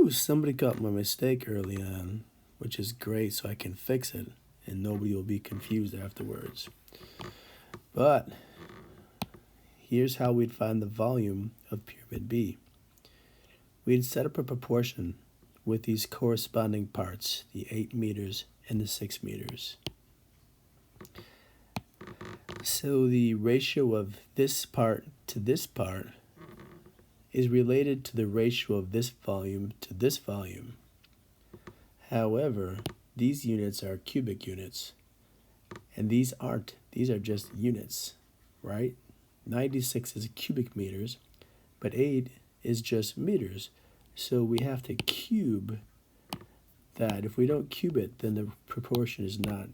Whew, somebody got my mistake early on, which is great, so I can fix it and nobody will be confused afterwards. But here's how we'd find the volume of pyramid B. We'd set up a proportion with these corresponding parts, the 8 meters and the 6 meters. So the ratio of this part to this part is related to the ratio of this volume to this volume. However, these units are cubic units, and these aren't. These are just units, right? 96 is cubic meters, but 8 is just meters. So we have to cube that. If we don't cube it, then the proportion is not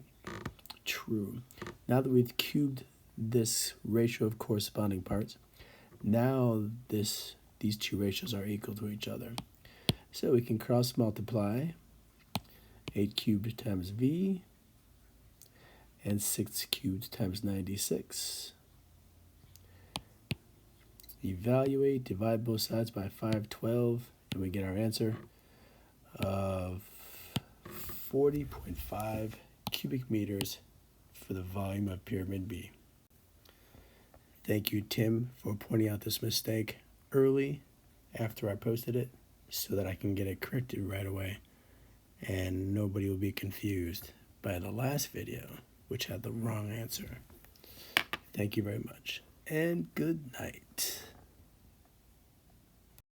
true. Now that we've cubed this ratio of corresponding parts, now these two ratios are equal to each other. So we can cross multiply 8 cubed times V and 6 cubed times 96. Evaluate, divide both sides by 512, and we get our answer of 40.5 cubic meters for the volume of pyramid B. Thank you, Tim, for pointing out this mistake early after I posted it so that I can get it corrected right away and nobody will be confused by the last video, which had the wrong answer. Thank you very much, and good night.